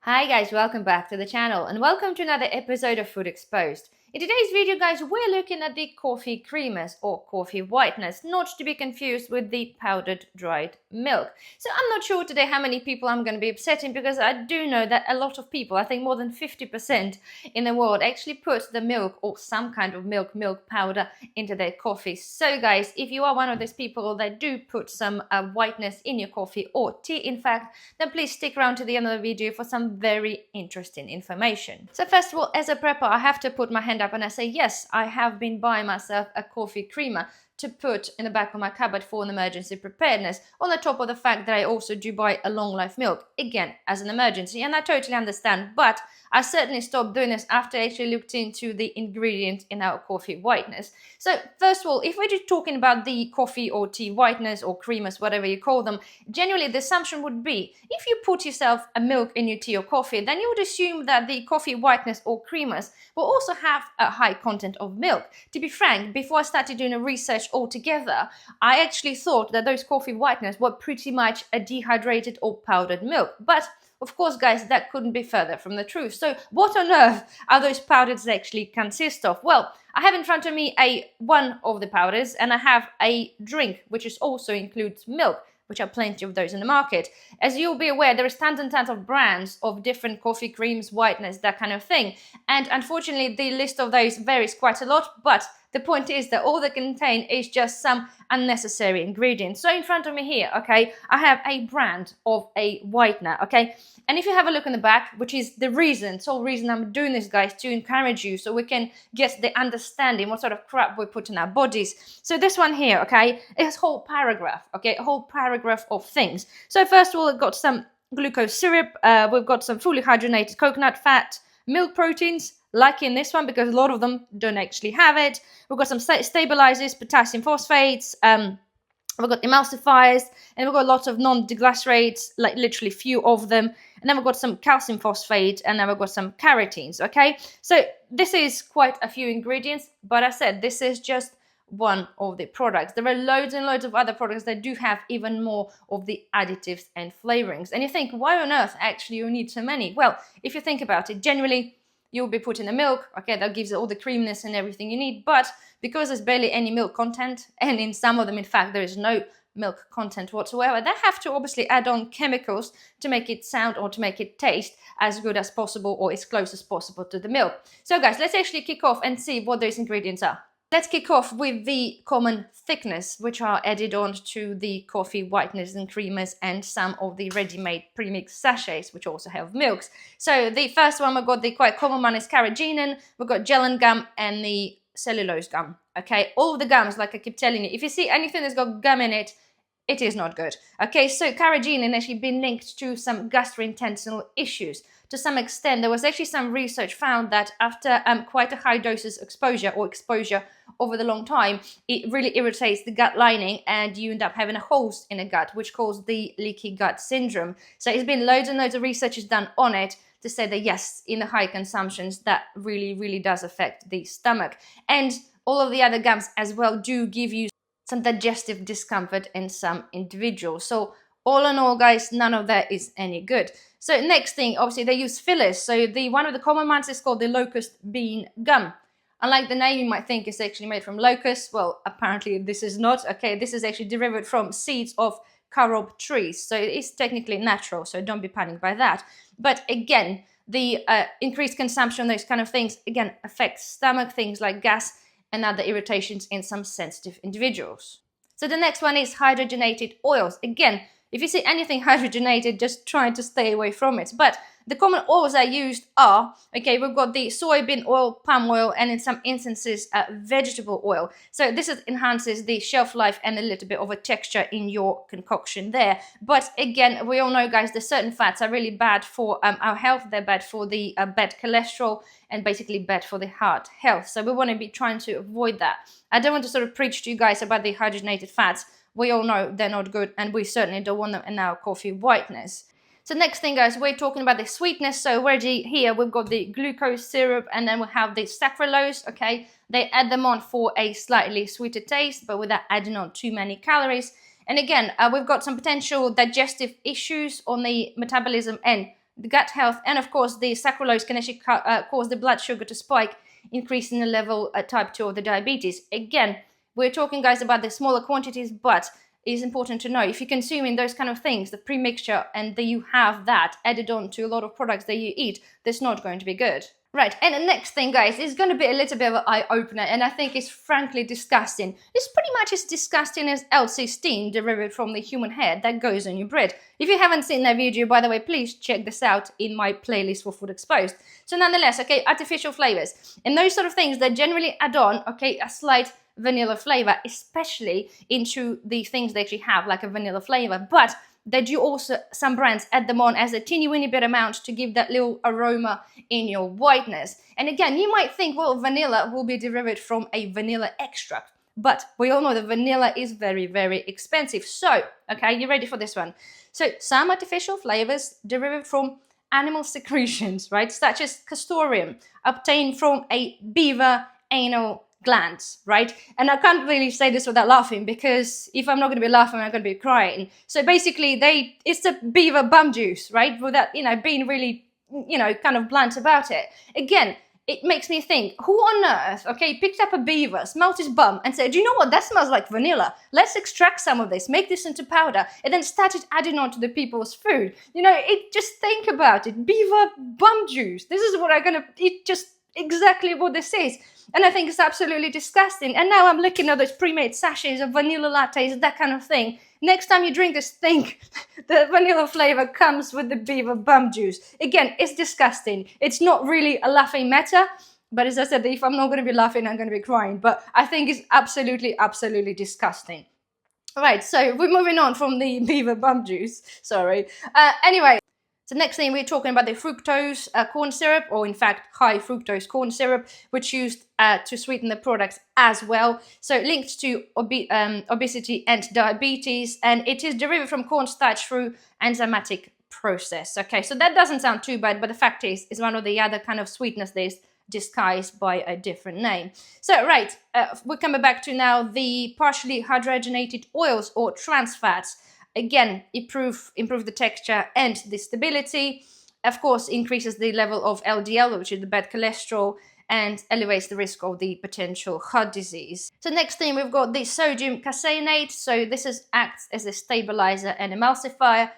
Hi guys, welcome back to the channel and welcome to another episode of Food Exposed. In today's video guys, we're looking at the coffee creamers or coffee whiteners, not to be confused with the powdered dried milk. So I'm not sure today how many people I'm going to be upsetting because I do know that a lot of people, I think more than 50% in the world, actually put the milk or some kind of milk powder into their coffee. So guys, if you are one of those people that do put some whiteness in your coffee or tea in fact, then please stick around to the end of the video for some very interesting information. So first of all, as a prepper, I have to put my hand up and I say, yes, I have been buying myself a coffee creamer to put in the back of my cupboard for an emergency preparedness, on the top of the fact that I also do buy a long life milk, again, as an emergency, and I totally understand, but I certainly stopped doing this after I actually looked into the ingredients in our coffee whiteners. So first of all, if we're just talking about the coffee or tea whiteners or creamers, whatever you call them, generally the assumption would be, if you put yourself a milk in your tea or coffee, then you would assume that the coffee whiteners or creamers will also have a high content of milk. To be frank, before I started doing a research altogether, I actually thought that those coffee whiteners were pretty much a dehydrated or powdered milk. But of course, guys, that couldn't be further from the truth. So what on earth are those powders actually consist of? Well, I have in front of me one of the powders and I have a drink, which also includes milk, which are plenty of those in the market. As you'll be aware, there is tons and tons of brands of different coffee creams, whiteners, that kind of thing. And unfortunately, the list of those varies quite a lot, but the point is that all they contain is just some unnecessary ingredients. So in front of me here, okay, I have a brand of a whitener, okay? And if you have a look in the back, which is the sole reason I'm doing this, guys, to encourage you so we can get the understanding what sort of crap we put in our bodies. So this one here, okay, it has a whole paragraph, okay, a whole paragraph of things. So first of all, it got some glucose syrup, we've got some fully hydrogenated coconut fat, milk proteins, like in this one, because a lot of them don't actually have it. We've got some stabilizers, potassium phosphates, we've got emulsifiers, and we've got lots of non-deglacerates, like literally few of them. And then we've got some calcium phosphate, and then we've got some carotenes, okay? So this is quite a few ingredients, but I said this is just one of the products. There are loads and loads of other products that do have even more of the additives and flavorings. And you think, why on earth actually you need so many? Well, if you think about it, generally, you'll be putting the milk, okay, that gives it all the creaminess and everything you need, but because there's barely any milk content, and in some of them, in fact, there is no milk content whatsoever, they have to obviously add on chemicals to make it sound or to make it taste as good as possible or as close as possible to the milk. So guys, let's actually kick off and see what those ingredients are. Let's kick off with the common thickness, which are added on to the coffee whiteners and creamers and some of the ready-made pre-mixed sachets, which also have milks. So the first one, we've got the quite common one is carrageenan, we've got gellan gum and the cellulose gum. Okay, all of the gums, like I keep telling you, if you see anything that's got gum in it, it is not good. Okay, so carrageenan actually been linked to some gastrointestinal issues. To some extent, there was actually some research found that after quite a high doses exposure over the long time, it really irritates the gut lining and you end up having a holes in the gut, which causes the leaky gut syndrome. So it's been loads and loads of research is done on it to say that yes, in the high consumptions, that really does affect the stomach. And all of the other gums as well do give you some digestive discomfort in some individuals. So all in all, guys, none of that is any good. So next thing, obviously, they use fillers. So one of the common ones is called the locust bean gum. Unlike the name, you might think it's actually made from locusts. Well, apparently this is not. Okay, this is actually derived from seeds of carob trees. So it is technically natural, so don't be panicked by that. But again, the increased consumption, those kind of things, again, affects stomach, things like gas and other irritations in some sensitive individuals. So the next one is hydrogenated oils. Again, if you see anything hydrogenated, just try to stay away from it. But the common oils that are used are, okay, we've got the soybean oil, palm oil, and in some instances, vegetable oil. So this enhances the shelf life and a little bit of a texture in your concoction there. But again, we all know, guys, that certain fats are really bad for our health. They're bad for the bad cholesterol and basically bad for the heart health. So we want to be trying to avoid that. I don't want to sort of preach to you guys about the hydrogenated fats. We all know they're not good, and we certainly don't want them in our coffee whiteners. So next thing, guys, we're talking about the sweetness. So already here we've got the glucose syrup, and then we have the saccharose, okay? They add them on for a slightly sweeter taste, but without adding on too many calories. And again, we've got some potential digestive issues on the metabolism and the gut health, and of course the sucralose can actually cause the blood sugar to spike, increasing the level at type 2 of the diabetes. Again, we're talking, guys, about the smaller quantities, but it's important to know if you're consuming those kind of things, the pre-mixture, and that you have that added on to a lot of products that you eat, that's not going to be good. Right, and the next thing, guys, is going to be a little bit of an eye-opener, and I think it's frankly disgusting. It's pretty much as disgusting as L-cysteine derived from the human hair that goes on your bread. If you haven't seen that video, by the way, please check this out in my playlist for Food Exposed. So nonetheless, okay, artificial flavors, and those sort of things that generally add on, okay, a slight vanilla flavor, especially into the things they actually have, like a vanilla flavor, but they do also, some brands add them on as a teeny weeny bit amount to give that little aroma in your whiteness. And again, you might think, well, vanilla will be derived from a vanilla extract, but we all know that vanilla is very, very expensive. So, okay, you ready for this one? So some artificial flavors derived from animal secretions, right, such as castoreum, obtained from a beaver anal glands, right? And I can't really say this without laughing, because if I'm not going to be laughing, I'm going to be crying. So basically, it's the beaver bum juice, right? Without, being really, kind of blunt about it. Again, it makes me think, who on earth, okay, picked up a beaver, smelled his bum, and said, you know what, that smells like vanilla. Let's extract some of this, make this into powder, and then started adding on to the people's food. Just think about it. Beaver bum juice. This is what I'm going to eat, just exactly what this is. And I think it's absolutely disgusting. And now I'm looking at those pre-made sachets of vanilla lattes, that kind of thing. Next time you drink this, think the vanilla flavor comes with the beaver bum juice. Again, it's disgusting. It's not really a laughing matter. But as I said, if I'm not going to be laughing, I'm going to be crying. But I think it's absolutely, absolutely disgusting. All right, so we're moving on from the beaver bum juice. Sorry. Anyway. So next thing, we're talking about the fructose corn syrup, or in fact high fructose corn syrup, which used to sweeten the products as well. So linked to obesity and diabetes, and it is derived from cornstarch through enzymatic process. Okay, so that doesn't sound too bad, but the fact is one of the other kind of sweetness that is disguised by a different name. So right, we're coming back to now the partially hydrogenated oils or trans fats. Again, improve the texture and the stability. Of course, increases the level of LDL, which is the bad cholesterol, and elevates the risk of the potential heart disease. So next thing, we've got the sodium caseinate. So this acts as a stabilizer and emulsifier.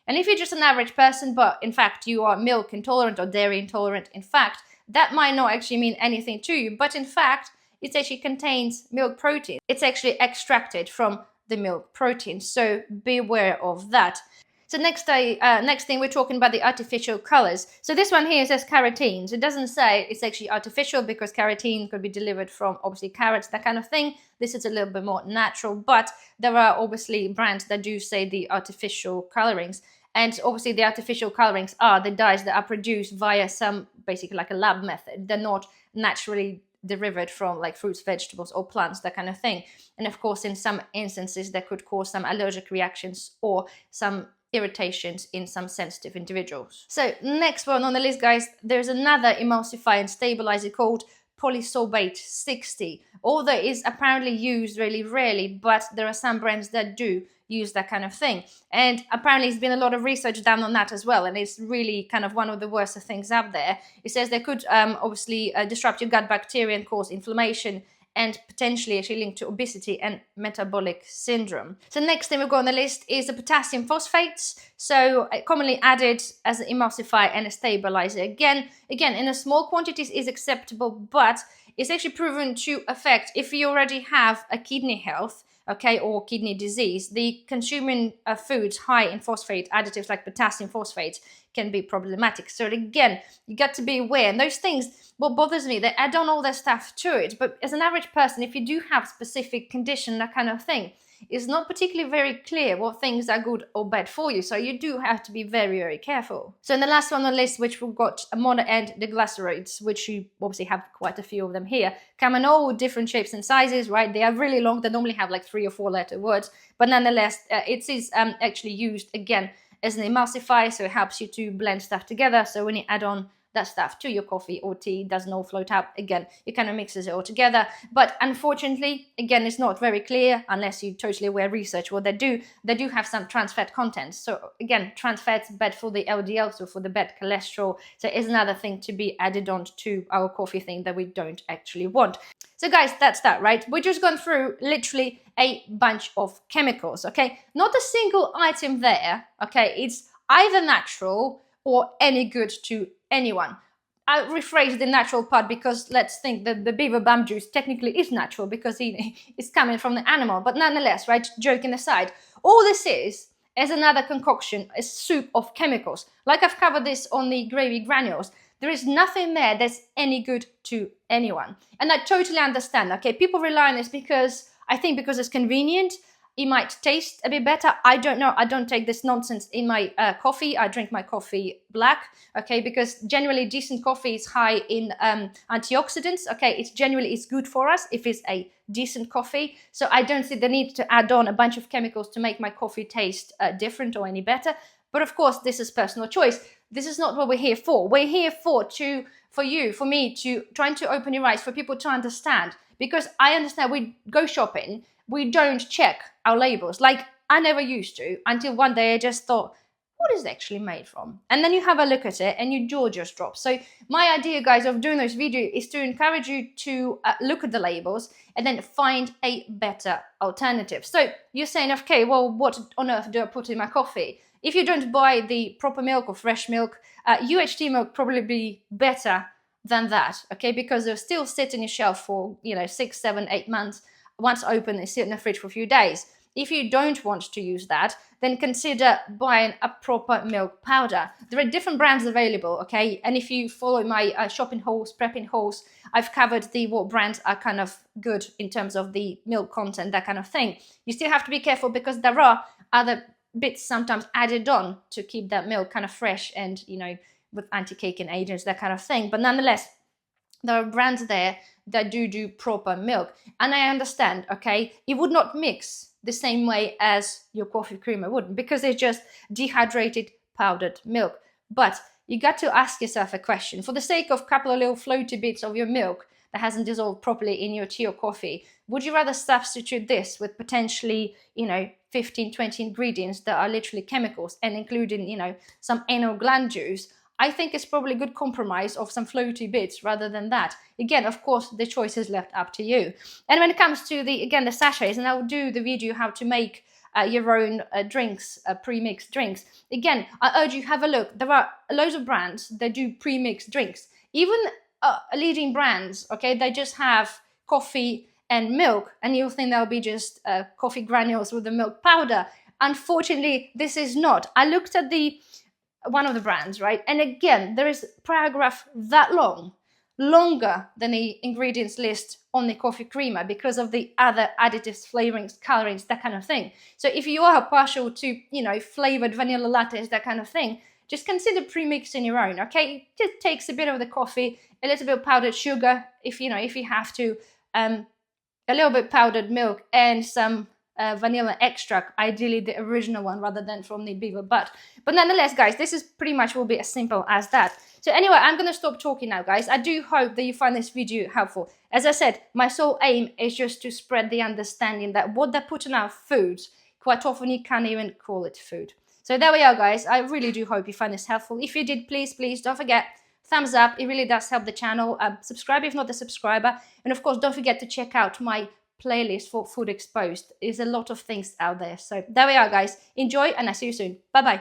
And if you're just an average person, but in fact you are milk intolerant or dairy intolerant, in fact, that might not actually mean anything to you. But in fact, it actually contains milk protein. It's actually extracted from the milk protein, so beware of that. So next thing, we're talking about the artificial colors. So this one here says carotene. So it doesn't say it's actually artificial, because carotene could be delivered from obviously carrots, that kind of thing. This is a little bit more natural, but there are obviously brands that do say the artificial colorings. And obviously the artificial colorings are the dyes that are produced via some, basically like a lab method. They're not naturally derived from like fruits, vegetables, or plants, that kind of thing. And of course, in some instances, that could cause some allergic reactions or some irritations in some sensitive individuals. So next one on the list, guys, there's another emulsifier and stabilizer called polysorbate 60. Although it is apparently used really rarely, but there are some brands that do use that kind of thing. And apparently there's been a lot of research done on that as well, and it's really kind of one of the worst things out there. It says they could obviously disrupt your gut bacteria and cause inflammation, and potentially actually linked to obesity and metabolic syndrome. So next thing we've got on the list is the potassium phosphates. So commonly added as an emulsifier and a stabilizer. Again, in a small quantities is acceptable, but it's actually proven to affect, if you already have a kidney health, okay, or kidney disease, the consuming foods high in phosphate additives like potassium phosphate can be problematic. So again, you got to be aware. And those things, what bothers me, they add on all their stuff to it. But as an average person, if you do have specific condition, that kind of thing, it's not particularly very clear what things are good or bad for you. So you do have to be very, very careful. So in the last one on the list, which we've got mono and diglycerides, which you obviously have quite a few of them here, come in all different shapes and sizes, right? They are really long. They normally have like 3 or 4 letter words, but nonetheless, it is actually used again as an emulsifier, so it helps you to blend stuff together. So when you add on that stuff to your coffee or tea. It doesn't all float out. Again, it kind of mixes it all together. But unfortunately, again, it's not very clear unless you totally aware research what they do. They do have some trans fat content. So again, trans fat's bad for the LDL, so for the bad cholesterol. So it's another thing to be added on to our coffee thing that we don't actually want. So guys, that's that, right? We're just gone through literally a bunch of chemicals, okay? Not a single item there, okay? It's either natural or any good to anyone. I rephrase the natural part because let's think that the beaver bum juice technically is natural because it's coming from the animal. But nonetheless, right, joking aside, all this is another concoction, a soup of chemicals. Like I've covered this on the gravy granules. There is nothing there that's any good to anyone. And I totally understand, okay? People rely on this because it's convenient. It might taste a bit better. I don't know. I don't take this nonsense in my coffee. I drink my coffee black, okay? Because generally decent coffee is high in antioxidants, okay? It's good for us if it's a decent coffee. So I don't see the need to add on a bunch of chemicals to make my coffee taste different or any better. But of course, this is personal choice. This is not what we're here for. We're here for me, to trying to open your eyes, for people to understand. Because I understand we go shopping, we don't check our labels. Like I never used to until one day I just thought, what is it actually made from? And then you have a look at it and your jaw just drops. So my idea, guys, of doing this video is to encourage you to look at the labels and then find a better alternative. So you're saying, okay, well, what on earth do I put in my coffee? If you don't buy the proper milk or fresh milk, UHT milk probably be better than that, okay? Because they'll still sit on your shelf for, 6, 7, 8 months. Once open, they sit in the fridge for a few days. If you don't want to use that, then consider buying a proper milk powder. There are different brands available, okay? And if you follow my shopping hauls, prepping hauls, I've covered what brands are kind of good in terms of the milk content, that kind of thing. You still have to be careful because there are other bits sometimes added on to keep that milk kind of fresh and, with anti-caking agents, that kind of thing. But nonetheless, there are brands there that do proper milk. And I understand, okay, it would not mix the same way as your coffee creamer would, because it's just dehydrated powdered milk. But you got to ask yourself a question. For the sake of a couple of little floaty bits of your milk that hasn't dissolved properly in your tea or coffee, would you rather substitute this with potentially, 15, 20 ingredients that are literally chemicals and including, some anal gland juice? I think it's probably a good compromise of some floaty bits rather than that. Again, of course, the choice is left up to you. And when it comes to the sachets, and I'll do the video how to make your own drinks, pre-mixed drinks. Again, I urge you have a look. There are loads of brands that do pre-mixed drinks. Even leading brands, okay, they just have coffee and milk, and you'll think that'll be just coffee granules with the milk powder. Unfortunately, this is not. I looked at one of the brands, right? And again, there is a paragraph that long, longer than the ingredients list on the coffee creamer because of the other additives, flavorings, colorings, that kind of thing. So if you are partial to, flavored vanilla lattes, that kind of thing, just consider pre-mixing your own, okay? It just takes a bit of the coffee, a little bit of powdered sugar, if you have to, a little bit powdered milk, and some vanilla extract, ideally the original one rather than from the beaver butt. But nonetheless, guys, this is pretty much will be as simple as that. So anyway, I'm going to stop talking now, guys. I do hope that you find this video helpful. As I said, my sole aim is just to spread the understanding that what they put in our foods, quite often you can't even call it food. So there we are, guys. I really do hope you find this helpful. If you did, please don't forget, thumbs up. It really does help the channel. Subscribe if not a subscriber. And of course, don't forget to check out my playlist for Food Exposed. There's a lot of things out there. So there we are, guys. Enjoy, and I'll see you soon. Bye-bye.